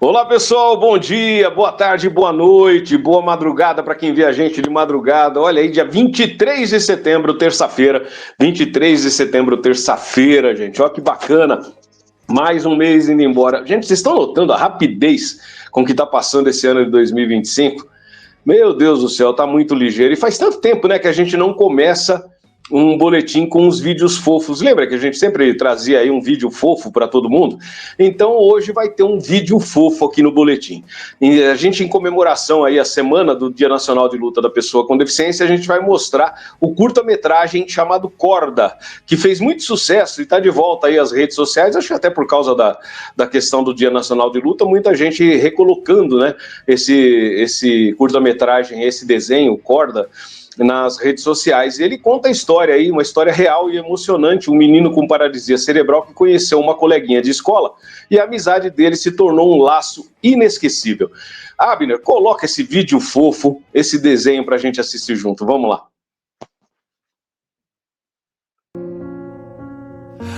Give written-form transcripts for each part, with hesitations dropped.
Olá pessoal, bom dia, boa tarde, boa noite, boa madrugada para quem vê a gente de madrugada. Olha aí, dia 23 de setembro, terça-feira. 23 de setembro, terça-feira, gente. Olha que bacana. Mais um mês indo embora. Gente, vocês estão notando a rapidez com que está passando esse ano de 2025? Meu Deus do céu, tá muito ligeiro. E faz tanto tempo, né, que a gente não começa um boletim com uns vídeos fofos. Lembra que a gente sempre trazia aí um vídeo fofo para todo mundo? Então hoje vai ter um vídeo fofo aqui no boletim. E a gente, em comemoração aí à semana do Dia Nacional de Luta da Pessoa com Deficiência, a gente vai mostrar o curta-metragem chamado Corda, que fez muito sucesso e está de volta aí às redes sociais, acho que até por causa da questão do Dia Nacional de Luta, muita gente recolocando, né, esse curta-metragem, esse desenho, Corda, nas redes sociais. Ele conta a história aí, uma história real e emocionante. Um menino com paralisia cerebral que conheceu uma coleguinha de escola e a amizade dele se tornou um laço inesquecível. Abner, coloca esse vídeo fofo, esse desenho pra gente assistir junto. Vamos lá.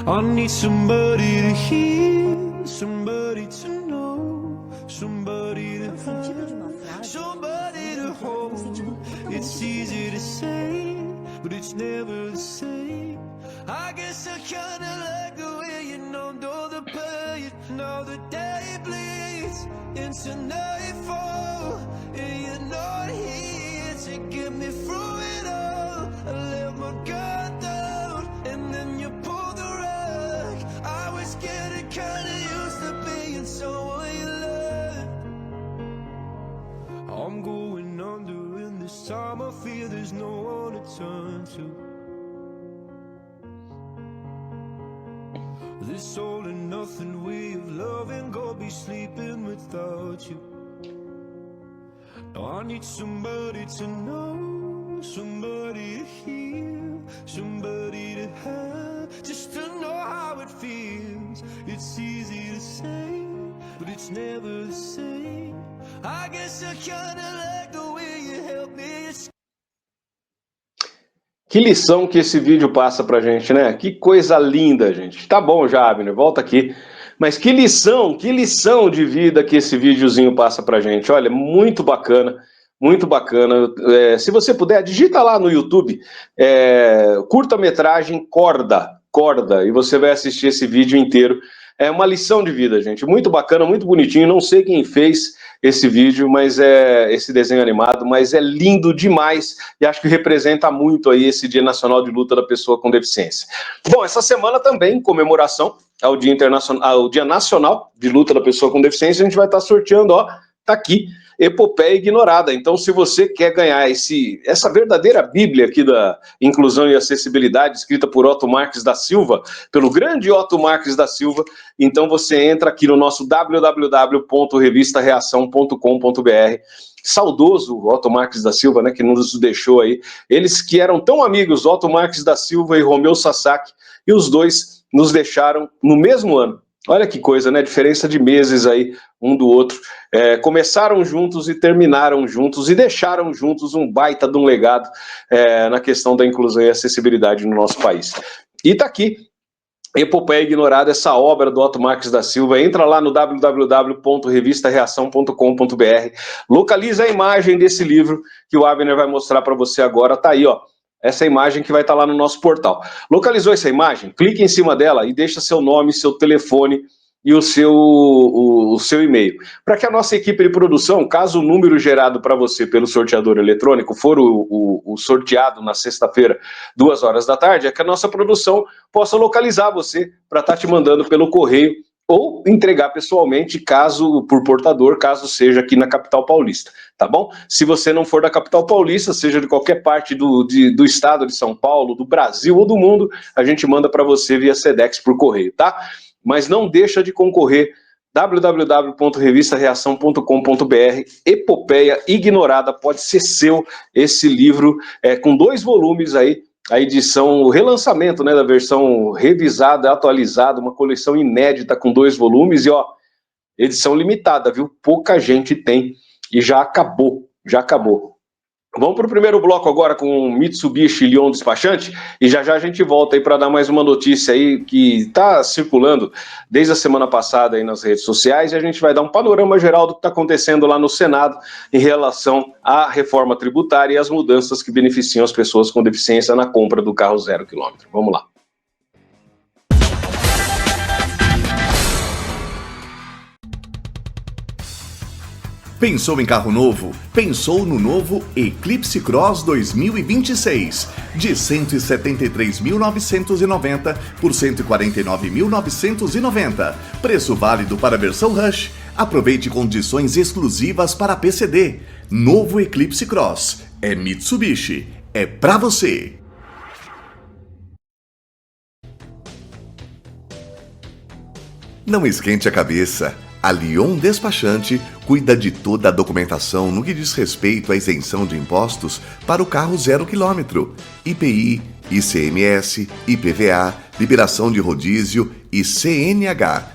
I need somebody to hear, somebody to know, somebody to have, somebody to hold. It's easy to say, but it's never the same. I guess I kinda like the way you numbed all the pain. Now the day bleeds into nightfall, and you're not here to get me through it all. I let my guard down, and then you pulled the rug. I was getting kinda used to being someone you loved. I'm going under, and this time I feel there's no one to turn to. This all and nothing way of loving, go be sleeping without you. Now I need somebody to know, somebody to hear, somebody to have, just to know how it feels. It's easy to say, but it's never the same. I guess I kinda like the way you help me escape. Que lição que esse vídeo passa pra gente, né? Que coisa linda, gente. Tá bom já, Abner, volta aqui. Mas que lição de vida que esse videozinho passa pra gente. Olha, muito bacana, muito bacana. Se você puder, digita lá no YouTube, curta-metragem Corda, e você vai assistir esse vídeo inteiro. É uma lição de vida, gente. Muito bacana, muito bonitinho. Não sei quem fez esse vídeo, mas esse desenho animado, mas é lindo demais e acho que representa muito aí esse Dia Nacional de Luta da Pessoa com Deficiência. Bom, essa semana também, em comemoração ao Dia ao Dia Nacional de Luta da Pessoa com Deficiência, a gente vai estar sorteando, ó, tá aqui, Epopeia Ignorada. Então, se você quer ganhar essa verdadeira bíblia aqui da inclusão e acessibilidade, escrita por Otto Marques da Silva, pelo grande Otto Marques da Silva, então você entra aqui no nosso www.revistareação.com.br. Saudoso Otto Marques da Silva, né, que nos deixou aí. Eles que eram tão amigos, Otto Marques da Silva e Romeu Sasaki, e os dois nos deixaram no mesmo ano. Olha que coisa, né? Diferença de meses aí, um do outro. Começaram juntos e terminaram juntos e deixaram juntos um baita de um legado na questão da inclusão e acessibilidade no nosso país. E tá aqui, Epopeia Ignorada, essa obra do Otto Marques da Silva. Entra lá no www.revistareação.com.br, localiza a imagem desse livro que o Abner vai mostrar para você agora. Tá aí, ó. Essa imagem que vai estar lá no nosso portal. Localizou essa imagem? Clique em cima dela e deixa seu nome, seu telefone e o seu e-mail. Para que a nossa equipe de produção, caso o número gerado para você pelo sorteador eletrônico for o sorteado na sexta-feira, 2 horas da tarde, é que a nossa produção possa localizar você para estar te mandando pelo correio ou entregar pessoalmente, caso por portador, caso seja aqui na capital paulista, tá bom? Se você não for da capital paulista, seja de qualquer parte do estado de São Paulo, do Brasil ou do mundo, a gente manda para você via Sedex por correio, tá? Mas não deixa de concorrer, www.revistareação.com.br, Epopeia Ignorada, pode ser seu esse livro, com 2 volumes aí, a edição, o relançamento, né, da versão revisada, atualizada, uma coleção inédita com 2 volumes e, ó, edição limitada, viu? Pouca gente tem e já acabou, já acabou. Vamos para o primeiro bloco agora com o Mitsubishi Leon Despachante e já já a gente volta aí para dar mais uma notícia aí que está circulando desde a semana passada aí nas redes sociais e a gente vai dar um panorama geral do que está acontecendo lá no Senado em relação à reforma tributária e as mudanças que beneficiam as pessoas com deficiência na compra do carro 0 quilômetro. Vamos lá. Pensou em carro novo? Pensou no novo Eclipse Cross 2026, de R$ 173.990 por R$ 149.990. Preço válido para a versão Rush. Aproveite condições exclusivas para PCD. Novo Eclipse Cross. É Mitsubishi. É pra você. Não esquente a cabeça. A Leon Despachante cuida de toda a documentação no que diz respeito à isenção de impostos para o carro 0 quilômetro, IPI, ICMS, IPVA, liberação de rodízio e CNH.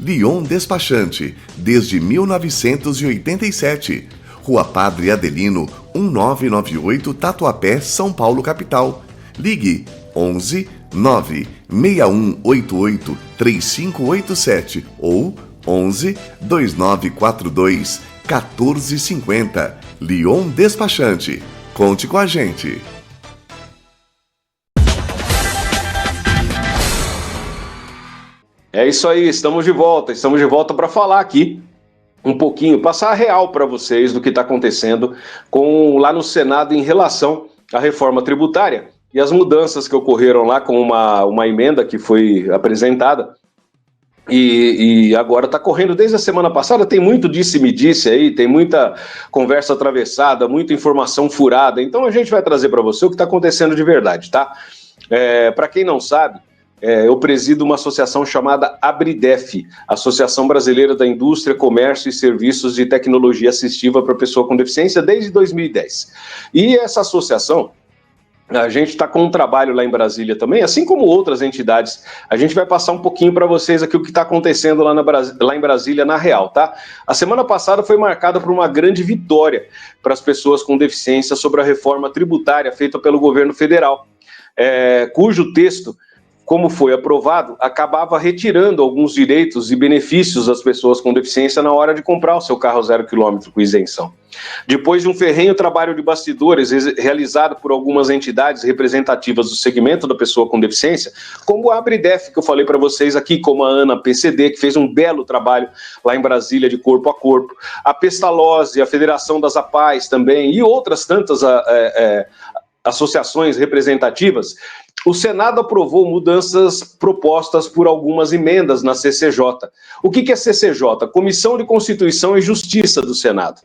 Leon Despachante, desde 1987. Rua Padre Adelino, 1998, Tatuapé, São Paulo, capital. Ligue 11 96188 3587 ou 11 2942 1450. Leon Despachante. Conte com a gente. É isso aí, estamos de volta para falar aqui um pouquinho, passar a real para vocês do que está acontecendo lá no Senado em relação à reforma tributária e as mudanças que ocorreram lá com uma emenda que foi apresentada. E agora está correndo desde a semana passada, tem muito disse-me-disse aí, tem muita conversa atravessada, muita informação furada, então a gente vai trazer para você o que está acontecendo de verdade, tá? Para quem não sabe, eu presido uma associação chamada Abridef, Associação Brasileira da Indústria, Comércio e Serviços de Tecnologia Assistiva para Pessoa com Deficiência desde 2010. E essa associação, a gente está com um trabalho lá em Brasília também, assim como outras entidades. A gente vai passar um pouquinho para vocês aqui o que está acontecendo lá em Brasília na real, tá? A semana passada foi marcada por uma grande vitória para as pessoas com deficiência sobre a reforma tributária feita pelo governo federal, cujo texto, como foi aprovado, acabava retirando alguns direitos e benefícios das pessoas com deficiência na hora de comprar o seu carro 0 quilômetro com isenção. Depois de um ferrenho trabalho de bastidores realizado por algumas entidades representativas do segmento da pessoa com deficiência, como a Abridef, que eu falei para vocês aqui, como a ANA PCD, que fez um belo trabalho lá em Brasília de corpo a corpo, a Pestalozzi, a Federação das APAES também, e outras tantas associações representativas, o Senado aprovou mudanças propostas por algumas emendas na CCJ. O que é CCJ? Comissão de Constituição e Justiça do Senado.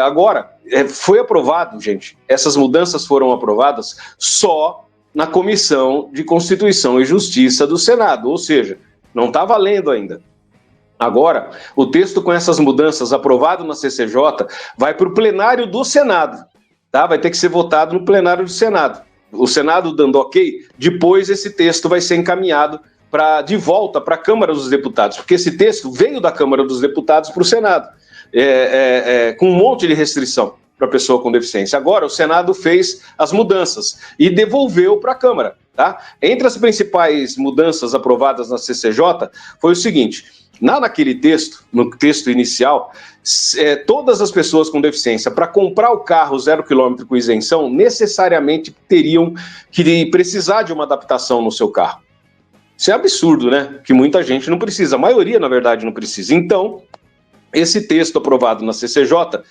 Agora, foi aprovado, gente, essas mudanças foram aprovadas só na Comissão de Constituição e Justiça do Senado, ou seja, não está valendo ainda. Agora, o texto com essas mudanças aprovado na CCJ vai para o plenário do Senado, tá? Vai ter que ser votado no plenário do Senado. O Senado dando ok, depois esse texto vai ser encaminhado de volta para a Câmara dos Deputados, porque esse texto veio da Câmara dos Deputados para o Senado, com um monte de restrição para a pessoa com deficiência. Agora o Senado fez as mudanças e devolveu para a Câmara, tá? Entre as principais mudanças aprovadas na CCJ foi o seguinte: naquele texto, no texto inicial, todas as pessoas com deficiência, para comprar o carro 0 quilômetro com isenção, necessariamente teriam que precisar de uma adaptação no seu carro. Isso é absurdo, né? Que muita gente não precisa, a maioria, na verdade, não precisa. Então, esse texto aprovado na CCJ,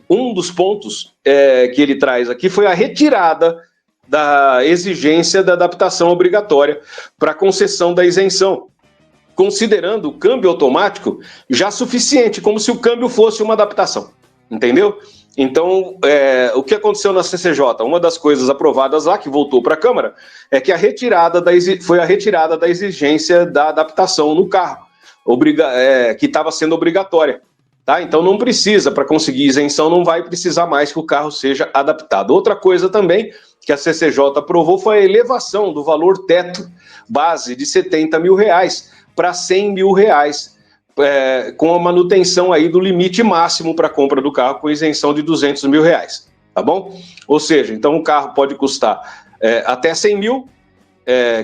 um dos pontos que ele traz aqui foi a retirada da exigência da adaptação obrigatória para concessão da isenção, considerando o câmbio automático já suficiente, como se o câmbio fosse uma adaptação, entendeu? Então, o que aconteceu na CCJ? Uma das coisas aprovadas lá, que voltou para a Câmara, é que foi a retirada da exigência da adaptação no carro, que estava sendo obrigatória. Tá? Então não precisa, para conseguir isenção, não vai precisar mais que o carro seja adaptado. Outra coisa também que a CCJ aprovou foi a elevação do valor teto base de R$70 mil para R$100 mil, com a manutenção aí do limite máximo para a compra do carro com isenção de R$200 mil. tá bom? Ou seja, então o carro pode custar até 100 mil,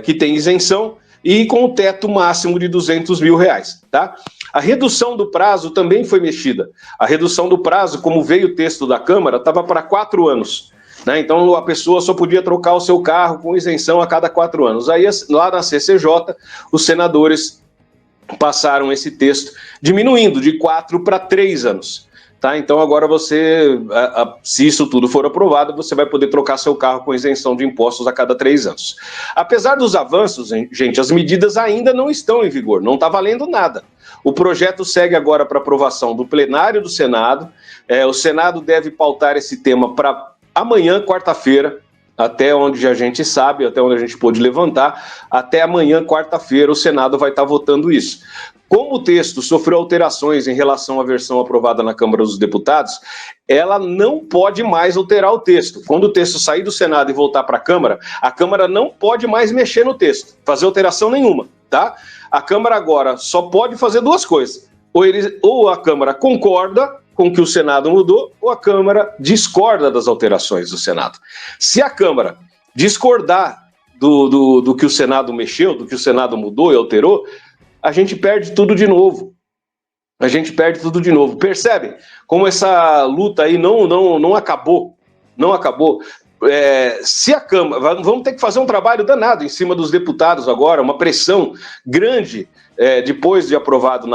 que tem isenção, e com o teto máximo de 200 mil reais, tá? A redução do prazo também foi mexida. A redução do prazo, como veio o texto da Câmara, estava para 4 anos. Né? Então a pessoa só podia trocar o seu carro com isenção a cada 4 anos. Aí lá na CCJ, os senadores passaram esse texto diminuindo de 4 para 3 anos. Tá? Então agora você, se isso tudo for aprovado, você vai poder trocar seu carro com isenção de impostos a cada 3 anos. Apesar dos avanços, gente, as medidas ainda não estão em vigor, não está valendo nada. O projeto segue agora para aprovação do plenário do Senado. O Senado deve pautar esse tema para amanhã, quarta-feira, até onde a gente sabe, até onde a gente pôde levantar, até amanhã, quarta-feira, o Senado vai estar votando isso. Como o texto sofreu alterações em relação à versão aprovada na Câmara dos Deputados, ela não pode mais alterar o texto. Quando o texto sair do Senado e voltar para a Câmara não pode mais mexer no texto, fazer alteração nenhuma, tá? A Câmara agora só pode fazer 2 coisas. Ou a Câmara concorda com o que o Senado mudou, ou a Câmara discorda das alterações do Senado. Se a Câmara discordar do que o Senado mexeu, do que o Senado mudou e alterou, a gente perde tudo de novo. A gente perde tudo de novo. Percebem como essa luta aí não acabou? Não acabou. Se a Câmara... Vamos ter que fazer um trabalho danado em cima dos deputados agora, uma pressão grande, depois de aprovado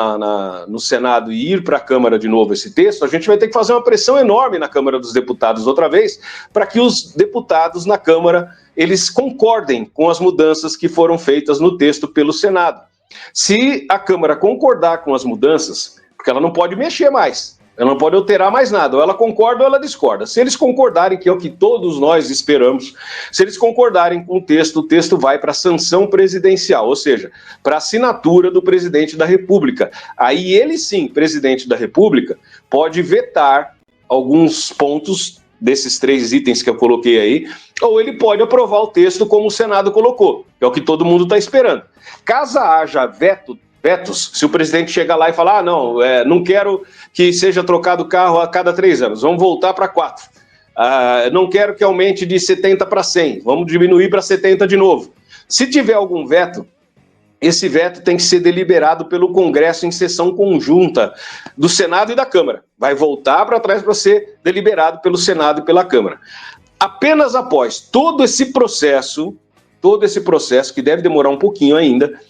no Senado e ir para a Câmara de novo esse texto, a gente vai ter que fazer uma pressão enorme na Câmara dos Deputados outra vez, para que os deputados na Câmara, eles concordem com as mudanças que foram feitas no texto pelo Senado. Se a Câmara concordar com as mudanças, porque ela não pode mexer mais, ela não pode alterar mais nada, ou ela concorda ou ela discorda. Se eles concordarem, que é o que todos nós esperamos, se eles concordarem com o texto vai para a sanção presidencial, ou seja, para a assinatura do presidente da República. Aí ele sim, presidente da República, pode vetar alguns pontos desses 3 itens que eu coloquei aí, ou ele pode aprovar o texto como o Senado colocou, que é o que todo mundo está esperando. Caso haja vetos, se o presidente chegar lá e falar, não quero que seja trocado o carro a cada 3 anos, vamos voltar para 4. Não quero que aumente de 70 para 100, vamos diminuir para 70 de novo. Se tiver algum veto, esse veto tem que ser deliberado pelo Congresso em sessão conjunta do Senado e da Câmara. Vai voltar para trás para ser deliberado pelo Senado e pela Câmara. Apenas após todo esse processo, que deve demorar um pouquinho ainda,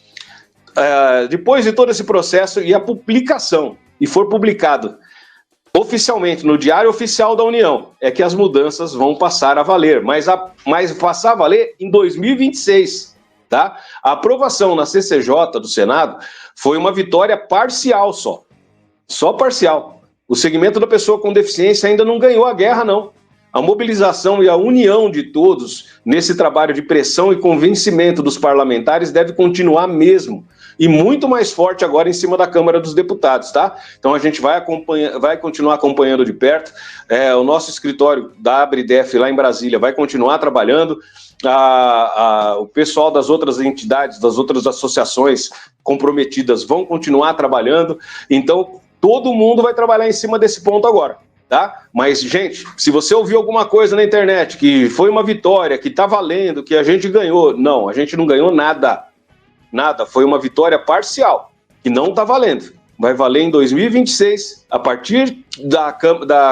depois de todo esse processo e a publicação, e for publicado oficialmente no Diário Oficial da União, é que as mudanças vão passar a valer, mas passar a valer em 2026. Tá? A aprovação na CCJ do Senado foi uma vitória parcial só parcial. O segmento da pessoa com deficiência ainda não ganhou a guerra, não. A mobilização e a união de todos nesse trabalho de pressão e convencimento dos parlamentares deve continuar mesmo, e muito mais forte agora em cima da Câmara dos Deputados, tá? Então a gente vai continuar acompanhando de perto. O nosso escritório da ABRIDEF lá em Brasília vai continuar trabalhando. O pessoal das outras entidades, das outras associações comprometidas vão continuar trabalhando. Então todo mundo vai trabalhar em cima desse ponto agora. Tá? Mas, gente, se você ouviu alguma coisa na internet que foi uma vitória, que tá valendo, que a gente ganhou, não, a gente não ganhou nada. Nada, foi uma vitória parcial, que não tá valendo. Vai valer em 2026, a partir da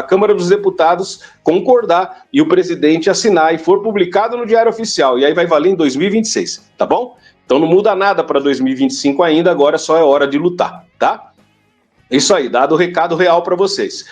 Câmara dos Deputados concordar e o presidente assinar e for publicado no Diário Oficial. E aí vai valer em 2026, tá bom? Então não muda nada para 2025 ainda, agora só é hora de lutar, tá? Isso aí, dado o recado real para vocês.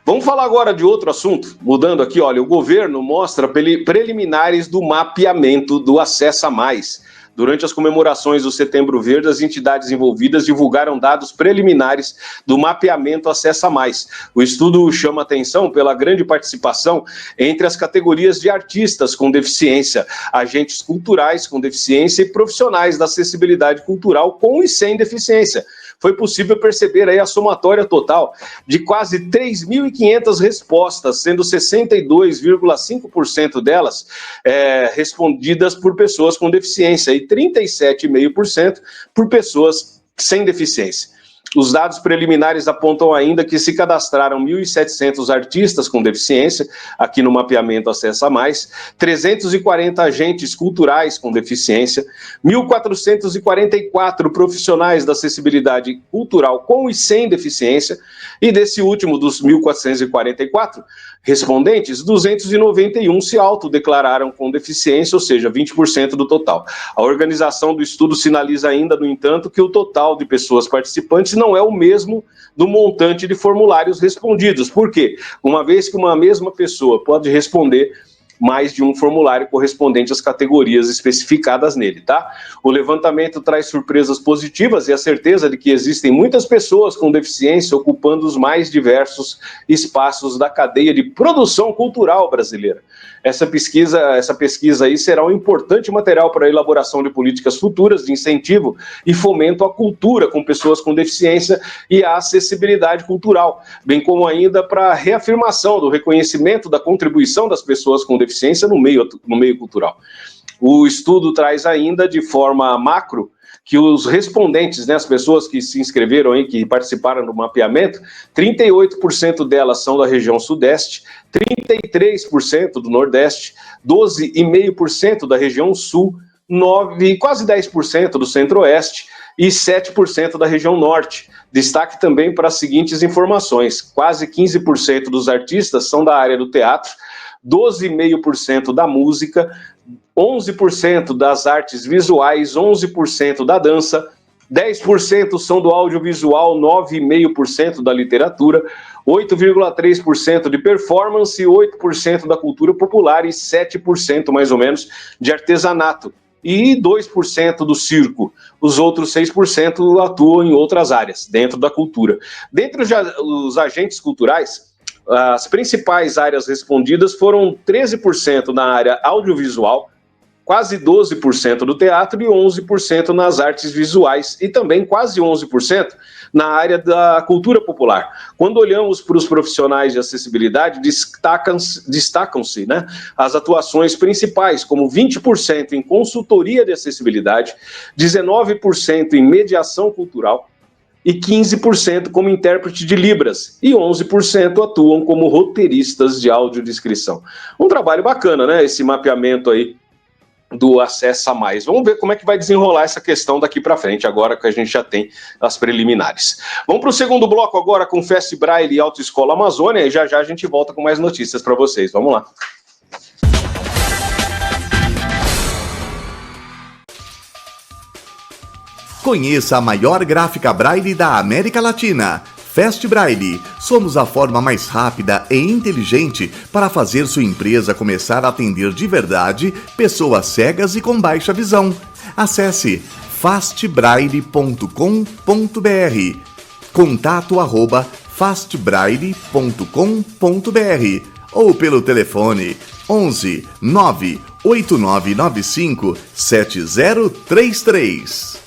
Vamos falar agora de outro assunto, mudando aqui, olha, o governo mostra preliminares do mapeamento do Acessa a Mais. Durante as comemorações do Setembro Verde, as entidades envolvidas divulgaram dados preliminares do mapeamento Acessa a Mais. O estudo chama atenção pela grande participação entre as categorias de artistas com deficiência, agentes culturais com deficiência e profissionais da acessibilidade cultural com e sem deficiência. Foi possível perceber aí a somatória total de quase 3.500 respostas, sendo 62,5% delas respondidas por pessoas com deficiência e 37,5% por pessoas sem deficiência. Os dados preliminares apontam ainda que se cadastraram 1.700 artistas com deficiência, aqui no mapeamento Acessa Mais, 340 agentes culturais com deficiência, 1.444 profissionais da acessibilidade cultural com e sem deficiência, e desse último, dos 1.444 respondentes, 291 se autodeclararam com deficiência, ou seja, 20% do total. A organização do estudo sinaliza ainda, no entanto, que o total de pessoas participantes não é o mesmo do montante de formulários respondidos. Por quê? Uma vez que uma mesma pessoa pode responder mais de um formulário correspondente às categorias especificadas nele, tá? O levantamento traz surpresas positivas e a certeza de que existem muitas pessoas com deficiência ocupando os mais diversos espaços da cadeia de produção cultural brasileira. Essa pesquisa aí será um importante material para a elaboração de políticas futuras de incentivo e fomento à cultura com pessoas com deficiência e à acessibilidade cultural, bem como ainda para a reafirmação do reconhecimento da contribuição das pessoas com deficiência no meio cultural. O estudo traz ainda, de forma macro, que os respondentes, né, as pessoas que se inscreveram aí, que participaram do mapeamento, 38% delas são da região sudeste, 33% do nordeste, 12,5% da região sul, quase 10% do centro-oeste e 7% da região norte. Destaque também para as seguintes informações: quase 15% dos artistas são da área do teatro, 12,5% da música, 11% das artes visuais, 11% da dança, 10% são do audiovisual, 9,5% da literatura, 8,3% de performance, 8% da cultura popular e 7%, mais ou menos, de artesanato. E 2% do circo. Os outros 6% atuam em outras áreas, dentro da cultura. Dentre os agentes culturais, as principais áreas respondidas foram 13% na área audiovisual, quase 12% do teatro e 11% nas artes visuais e também quase 11% na área da cultura popular. Quando olhamos para os profissionais de acessibilidade, destacam-se, né, as atuações principais, como 20% em consultoria de acessibilidade, 19% em mediação cultural, e 15% como intérprete de Libras, e 11% atuam como roteiristas de audiodescrição. Um trabalho bacana, né, esse mapeamento aí do Acessa Mais. Vamos ver como é que vai desenrolar essa questão daqui para frente, agora que a gente já tem as preliminares. Vamos para o segundo bloco agora com Fest Braille e Autoescola Amazônia, e já a gente volta com mais notícias para vocês. Vamos lá. Conheça a maior gráfica Braille da América Latina, Fest Braille. Somos a forma mais rápida e inteligente para fazer sua empresa começar a atender de verdade pessoas cegas e com baixa visão. Acesse fastbraille.com.br. contato@fastbraille.com.br ou pelo telefone 11 98995 7033.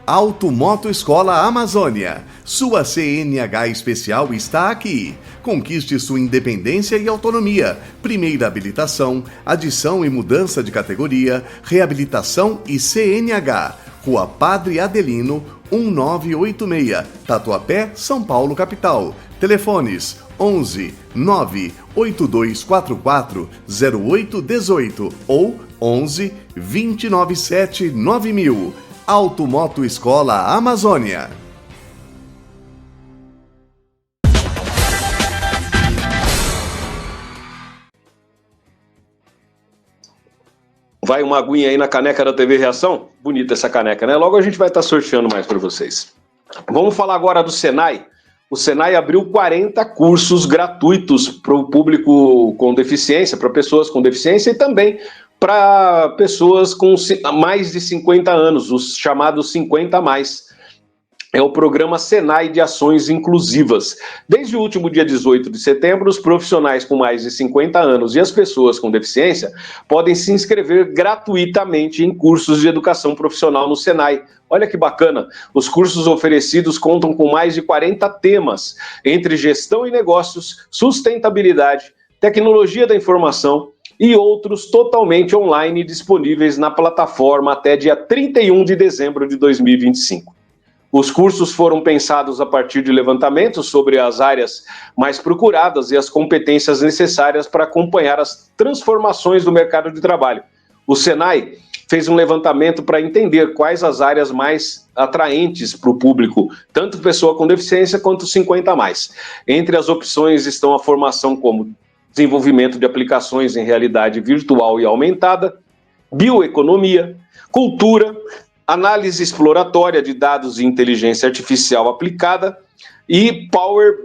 Automoto Escola Amazônia. Sua CNH especial está aqui. Conquiste sua independência e autonomia. Primeira habilitação, adição e mudança de categoria, reabilitação e CNH. Rua Padre Adelino, 1986, Tatuapé, São Paulo, capital. Telefones 11 98244 0818 ou 11 297 9000. Automoto Escola Amazônia. Vai uma aguinha aí na caneca da TV Reação? Bonita essa caneca, né? Logo a gente vai estar sorteando mais para vocês. Vamos falar agora do Senai. O Senai abriu 40 cursos gratuitos para o público com deficiência, para pessoas com deficiência e também para pessoas com mais de 50 anos, os chamados 50 a mais. É o programa Senai de Ações Inclusivas. Desde o último dia 18 de setembro, os profissionais com mais de 50 anos e as pessoas com deficiência podem se inscrever gratuitamente em cursos de educação profissional no Senai. Olha que bacana, os cursos oferecidos contam com mais de 40 temas, entre gestão e negócios, sustentabilidade, tecnologia da informação, e outros totalmente online disponíveis na plataforma até dia 31 de dezembro de 2025. Os cursos foram pensados a partir de levantamentos sobre as áreas mais procuradas e as competências necessárias para acompanhar as transformações do mercado de trabalho. O Senai fez um levantamento para entender quais as áreas mais atraentes para o público, tanto pessoa com deficiência quanto 50 a mais. Entre as opções estão a formação como desenvolvimento de aplicações em realidade virtual e aumentada, bioeconomia, cultura, análise exploratória de dados e inteligência artificial aplicada e Power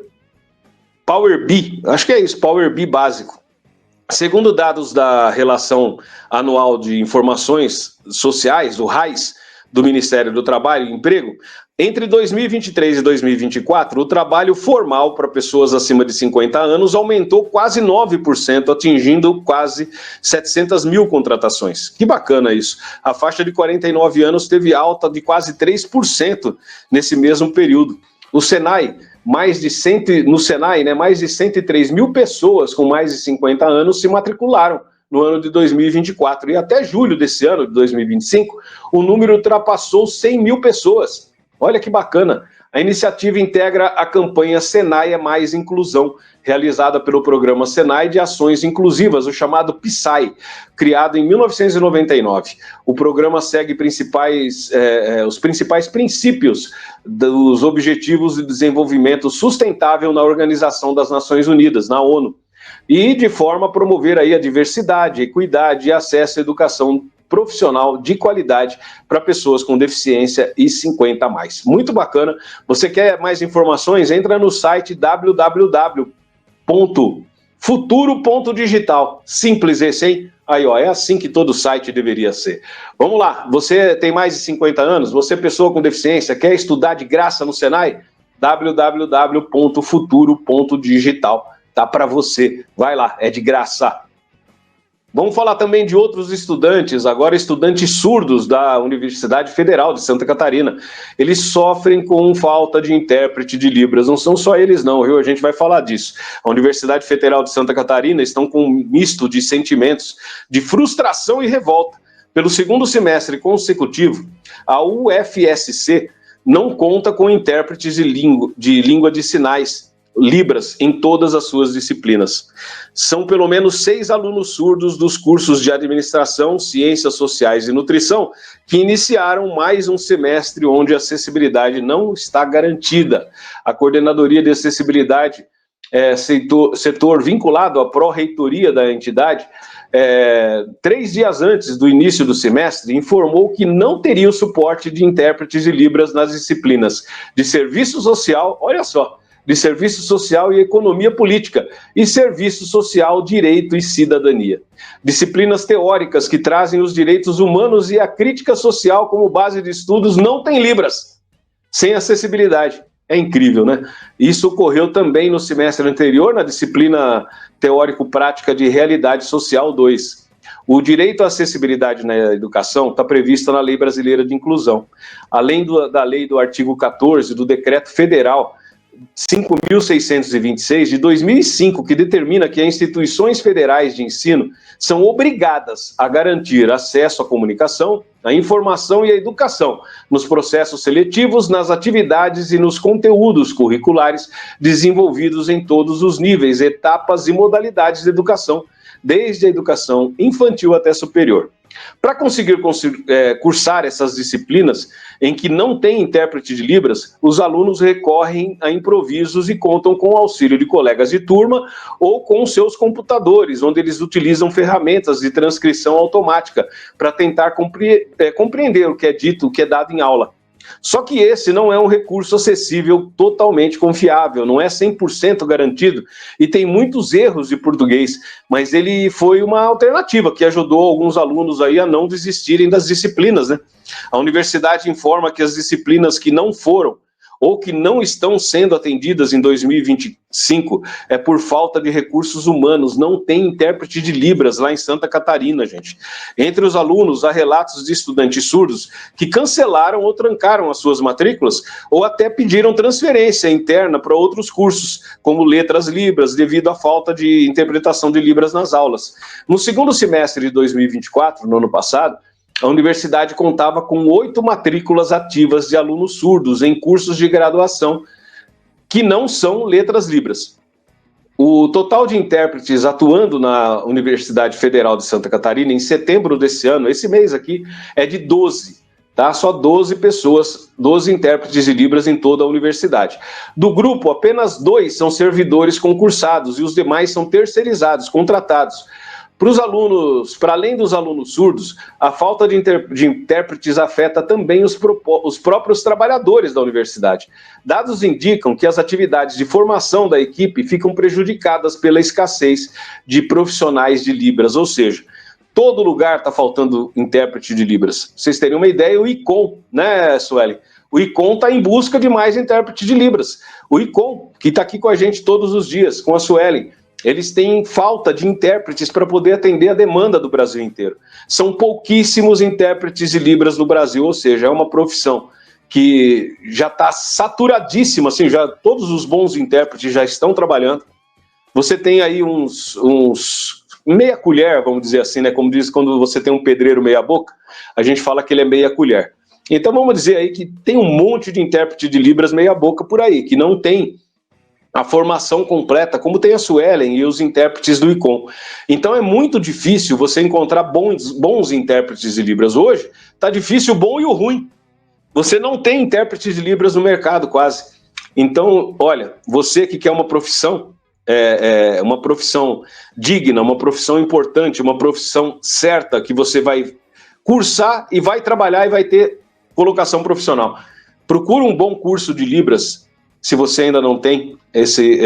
BI, acho que é isso, Power BI básico. Segundo dados da Relação Anual de Informações Sociais, o RAIS, do Ministério do Trabalho e Emprego, entre 2023 e 2024, o trabalho formal para pessoas acima de 50 anos aumentou quase 9%, atingindo quase 700 mil contratações. Que bacana isso. A faixa de 49 anos teve alta de quase 3% nesse mesmo período. O Senai, no Senai, mais de 103 mil pessoas com mais de 50 anos se matricularam no ano de 2024. E até julho desse ano, de 2025, o número ultrapassou 100 mil pessoas. Olha que bacana. A iniciativa integra a campanha Senai é Mais Inclusão, realizada pelo programa Senai de Ações Inclusivas, o chamado PSAI, criado em 1999. O programa segue os principais princípios dos Objetivos de Desenvolvimento Sustentável na Organização das Nações Unidas, na ONU, e de forma a promover aí a diversidade, equidade e acesso à educação profissional de qualidade para pessoas com deficiência e 50 a mais. Muito bacana. Você quer mais informações? Entra no site www.futuro.digital. Simples esse, hein? Aí, ó, é assim que todo site deveria ser. Vamos lá, você tem mais de 50 anos? Você é pessoa com deficiência, quer estudar de graça no Senai? www.futuro.digital. Tá para você. Vai lá, é de graça. Vamos falar também de outros estudantes, agora estudantes surdos da Universidade Federal de Santa Catarina. Eles sofrem com falta de intérprete de Libras, não são só eles não, viu? A gente vai falar disso. A Universidade Federal de Santa Catarina estão com um misto de sentimentos de frustração e revolta. Pelo segundo semestre consecutivo, a UFSC não conta com intérpretes de língua de sinais, Libras, em todas as suas disciplinas. São pelo menos 6 alunos surdos dos cursos de Administração, Ciências Sociais e Nutrição que iniciaram mais um semestre onde a acessibilidade não está garantida. A Coordenadoria de Acessibilidade, setor vinculado à pró-reitoria da entidade, 3 dias antes do início do semestre, informou que não teria o suporte de intérpretes de Libras nas disciplinas de Serviço Social, olha só, de Serviço Social e Economia Política, e Serviço Social, Direito e Cidadania. Disciplinas teóricas que trazem os direitos humanos e a crítica social como base de estudos não têm Libras, sem acessibilidade. É incrível, né? Isso ocorreu também no semestre anterior, na disciplina Teórico-Prática de Realidade Social 2. O direito à acessibilidade na educação está previsto na Lei Brasileira de Inclusão. Além da lei do artigo 14 do Decreto Federal 5.626 de 2005, que determina que as instituições federais de ensino são obrigadas a garantir acesso à comunicação, à informação e à educação nos processos seletivos, nas atividades e nos conteúdos curriculares desenvolvidos em todos os níveis, etapas e modalidades de educação, desde a educação infantil até superior. Para conseguir cursar essas disciplinas em que não tem intérprete de Libras, os alunos recorrem a improvisos e contam com o auxílio de colegas de turma ou com seus computadores, onde eles utilizam ferramentas de transcrição automática para tentar compreender o que é dito, o que é dado em aula. Só que esse não é um recurso acessível totalmente confiável, não é 100% garantido e tem muitos erros de português, mas ele foi uma alternativa que ajudou alguns alunos aí a não desistirem das disciplinas, né? A universidade informa que as disciplinas que não foram ou que não estão sendo atendidas em 2025 é por falta de recursos humanos. Não tem intérprete de Libras lá em Santa Catarina, gente. Entre os alunos, há relatos de estudantes surdos que cancelaram ou trancaram as suas matrículas ou até pediram transferência interna para outros cursos, como letras Libras, devido à falta de interpretação de Libras nas aulas. No segundo semestre de 2024, no ano passado, a universidade contava com 8 matrículas ativas de alunos surdos em cursos de graduação que não são letras Libras. O total de intérpretes atuando na Universidade Federal de Santa Catarina em setembro desse ano, esse mês aqui, é de 12, tá? Só 12 pessoas, 12 intérpretes de Libras em toda a universidade. Do grupo, apenas 2 são servidores concursados e os demais são terceirizados, contratados. Para os alunos, para além dos alunos surdos, a falta de intérpretes afeta também os próprios trabalhadores da universidade. Dados indicam que as atividades de formação da equipe ficam prejudicadas pela escassez de profissionais de Libras, ou seja, todo lugar está faltando intérprete de Libras. Vocês terem uma ideia, o ICOM, né, Sueli? O ICOM está em busca de mais intérprete de Libras. O ICOM, que está aqui com a gente todos os dias, com a Sueli, eles têm falta de intérpretes para poder atender a demanda do Brasil inteiro. São pouquíssimos intérpretes de Libras no Brasil, ou seja, é uma profissão que já está saturadíssima, assim, já todos os bons intérpretes já estão trabalhando. Você tem aí uns meia colher, vamos dizer assim, né? Como diz quando você tem um pedreiro meia boca, a gente fala que ele é meia colher. Então vamos dizer aí que tem um monte de intérprete de Libras meia boca por aí, que não tem a formação completa, como tem a Suelen e os intérpretes do ICOM. Então é muito difícil você encontrar bons intérpretes de Libras. Hoje está difícil o bom e o ruim. Você não tem intérpretes de Libras no mercado quase. Então, olha, você que quer uma profissão digna, uma profissão importante, uma profissão certa, que você vai cursar e vai trabalhar e vai ter colocação profissional. Procura um bom curso de Libras. Se você ainda não tem,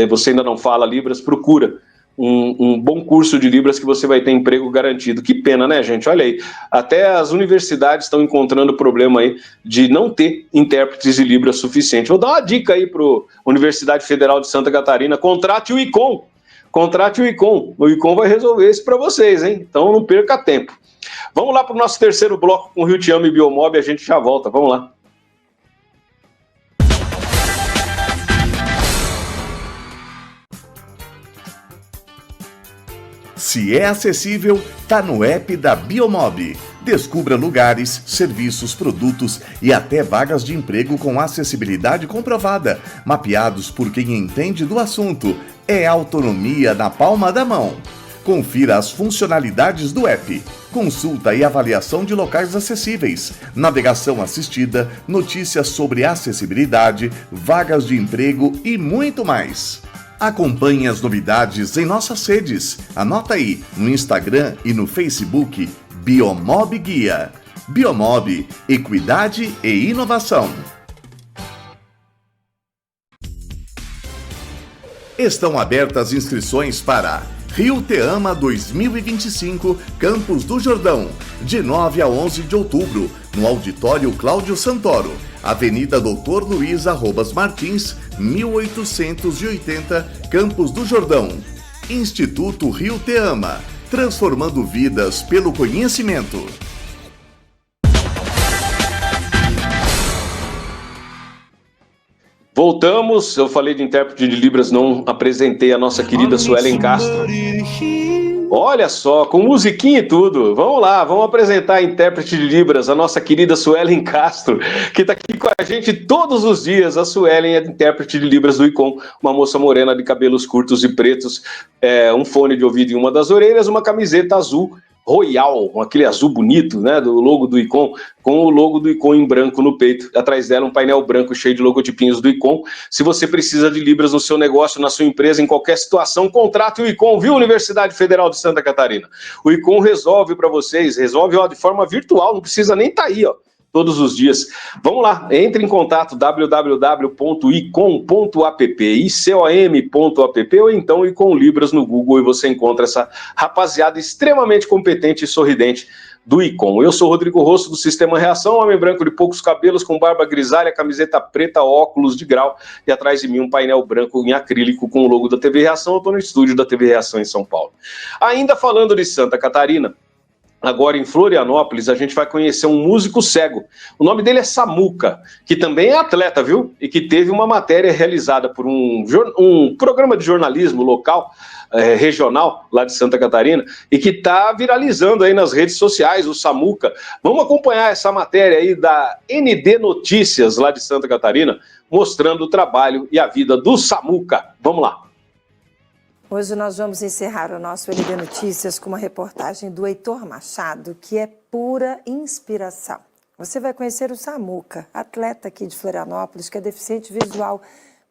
você ainda não fala Libras, procura um bom curso de Libras que você vai ter emprego garantido. Que pena, né, gente? Olha aí, até as universidades estão encontrando problema aí de não ter intérpretes de Libras suficiente. Vou dar uma dica aí para a Universidade Federal de Santa Catarina, contrate o ICOM. Contrate o ICOM. O ICOM vai resolver isso para vocês, hein? Então não perca tempo. Vamos lá para o nosso terceiro bloco com Rio Te Amo e Biomob, a gente já volta. Vamos lá. Se é acessível, tá no app da Biomob. Descubra lugares, serviços, produtos e até vagas de emprego com acessibilidade comprovada, mapeados por quem entende do assunto. É autonomia na palma da mão. Confira as funcionalidades do app, consulta e avaliação de locais acessíveis, navegação assistida, notícias sobre acessibilidade, vagas de emprego e muito mais. Acompanhe as novidades em nossas redes. Anota aí no Instagram e no Facebook Biomob Guia. Biomob, equidade e inovação. Estão abertas inscrições para Rio Te Ama 2025, Campos do Jordão, de 9 a 11 de outubro, no Auditório Cláudio Santoro, Avenida Doutor Luiz Arrobas Martins, 1880, Campos do Jordão. Instituto Rio Te Ama, transformando vidas pelo conhecimento. Voltamos, eu falei de intérprete de Libras, não apresentei a nossa querida Suelen Castro. Olha só, com musiquinha e tudo. Vamos lá, vamos apresentar a intérprete de Libras, a nossa querida Suelen Castro, que está aqui com a gente todos os dias. A Suelen é intérprete de Libras do ICOM, uma moça morena de cabelos curtos e pretos, um fone de ouvido em uma das orelhas, uma camiseta azul Royal, com aquele azul bonito, né, do logo do ICOM, com o logo do ICOM em branco no peito. Atrás dela um painel branco cheio de logotipinhos do ICOM. Se você precisa de Libras no seu negócio, na sua empresa, em qualquer situação, contrate o ICOM, viu, Universidade Federal de Santa Catarina? O ICOM resolve para vocês, resolve de forma virtual, não precisa nem estar aí, ó. todos os dias. Vamos lá, entre em contato, www.icom.app, ou então Icom Libras no Google, e você encontra essa rapaziada extremamente competente e sorridente do Icom. Eu sou Rodrigo Rosso, do Sistema Reação, homem branco de poucos cabelos, com barba grisalha, camiseta preta, óculos de grau, e atrás de mim um painel branco em acrílico com o logo da TV Reação. Eu estou no estúdio da TV Reação em São Paulo. Ainda falando de Santa Catarina, agora em Florianópolis, a gente vai conhecer um músico cego. O nome dele é Samuca, que também é atleta, viu? E que teve uma matéria realizada por um programa de jornalismo local, regional, lá de Santa Catarina, e que está viralizando aí nas redes sociais, o Samuca. Vamos acompanhar essa matéria aí da ND Notícias, lá de Santa Catarina, mostrando o trabalho e a vida do Samuca. Vamos lá. Hoje nós vamos encerrar o nosso ND Notícias com uma reportagem do Heitor Machado, que é pura inspiração. Você vai conhecer o Samuca, atleta aqui de Florianópolis, que é deficiente visual,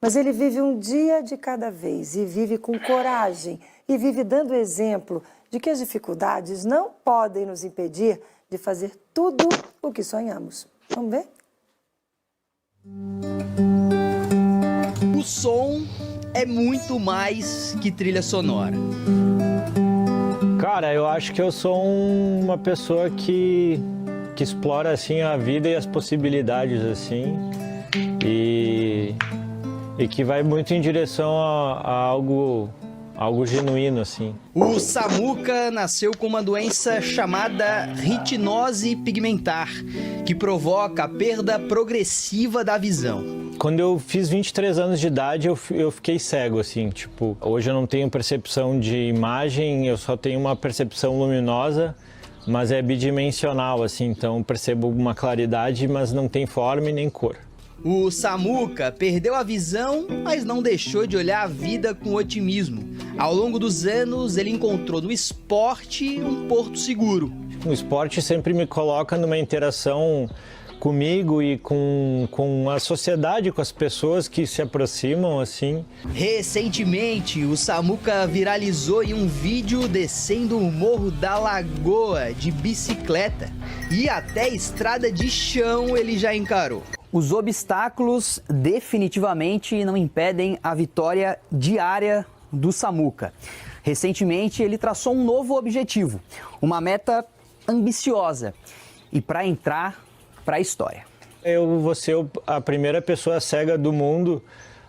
mas ele vive um dia de cada vez e vive com coragem e vive dando exemplo de que as dificuldades não podem nos impedir de fazer tudo o que sonhamos. Vamos ver? O som é muito mais que trilha sonora. Cara, eu acho que eu sou uma pessoa que explora assim a vida e as possibilidades assim e que vai muito em direção a algo genuíno assim. O Samuca nasceu com uma doença chamada retinose pigmentar, que provoca a perda progressiva da visão. Quando eu fiz 23 anos de idade, eu fiquei cego, assim, tipo, hoje eu não tenho percepção de imagem, eu só tenho uma percepção luminosa, mas é bidimensional, assim, então percebo uma claridade, mas não tem forma e nem cor. O Samuca perdeu a visão, mas não deixou de olhar a vida com otimismo. Ao longo dos anos, ele encontrou no esporte um porto seguro. O esporte sempre me coloca numa interação comigo e com a sociedade, com as pessoas que se aproximam, assim. Recentemente, o Samuca viralizou em um vídeo descendo o Morro da Lagoa de bicicleta. E até estrada de chão ele já encarou. Os obstáculos definitivamente não impedem a vitória diária do Samuca. Recentemente, ele traçou um novo objetivo, uma meta ambiciosa, e para entrar para a história. Eu vou ser a primeira pessoa cega do mundo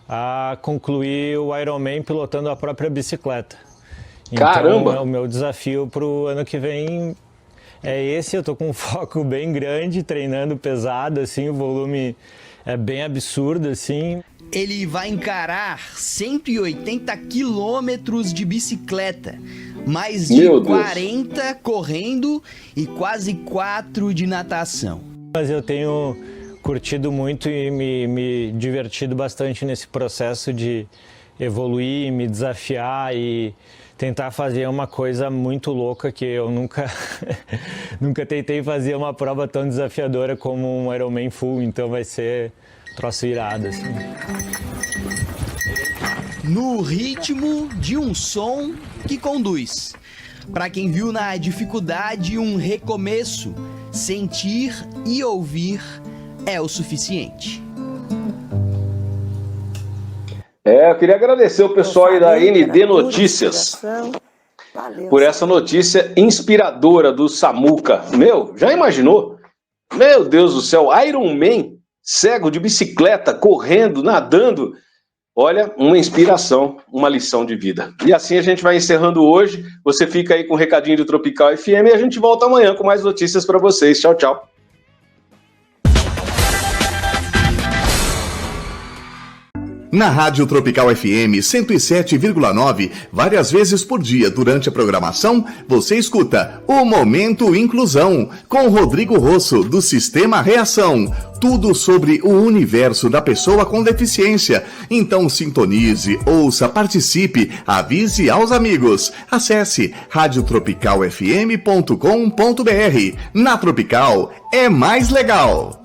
a concluir o Ironman pilotando a própria bicicleta. Caramba! Então, o meu desafio para o ano que vem é esse. Eu tô com um foco bem grande, treinando pesado, assim, o volume é bem absurdo, assim. Ele vai encarar 180 quilômetros de bicicleta, mais de 40 correndo e quase 4 de natação. Mas eu tenho curtido muito e me divertido bastante nesse processo de evoluir, me desafiar e tentar fazer uma coisa muito louca que eu nunca tentei fazer uma prova tão desafiadora como um Ironman full, então vai ser troço irado, assim. No ritmo de um som que conduz. Para quem viu na dificuldade um recomeço, sentir e ouvir é o suficiente. Eu queria agradecer o pessoal aí da ND Notícias por essa notícia inspiradora do Samuca. Meu, já imaginou? Meu Deus do céu, Ironman, cego de bicicleta, correndo, nadando. Olha, uma inspiração, uma lição de vida. E assim a gente vai encerrando hoje. Você fica aí com o recadinho do Tropical FM e a gente volta amanhã com mais notícias para vocês. Tchau, tchau. Na Rádio Tropical FM 107,9, várias vezes por dia durante a programação, você escuta o Momento Inclusão, com Rodrigo Rosso, do Sistema Reação. Tudo sobre o universo da pessoa com deficiência. Então sintonize, ouça, participe, avise aos amigos. Acesse radiotropicalfm.com.br. Na Tropical é mais legal.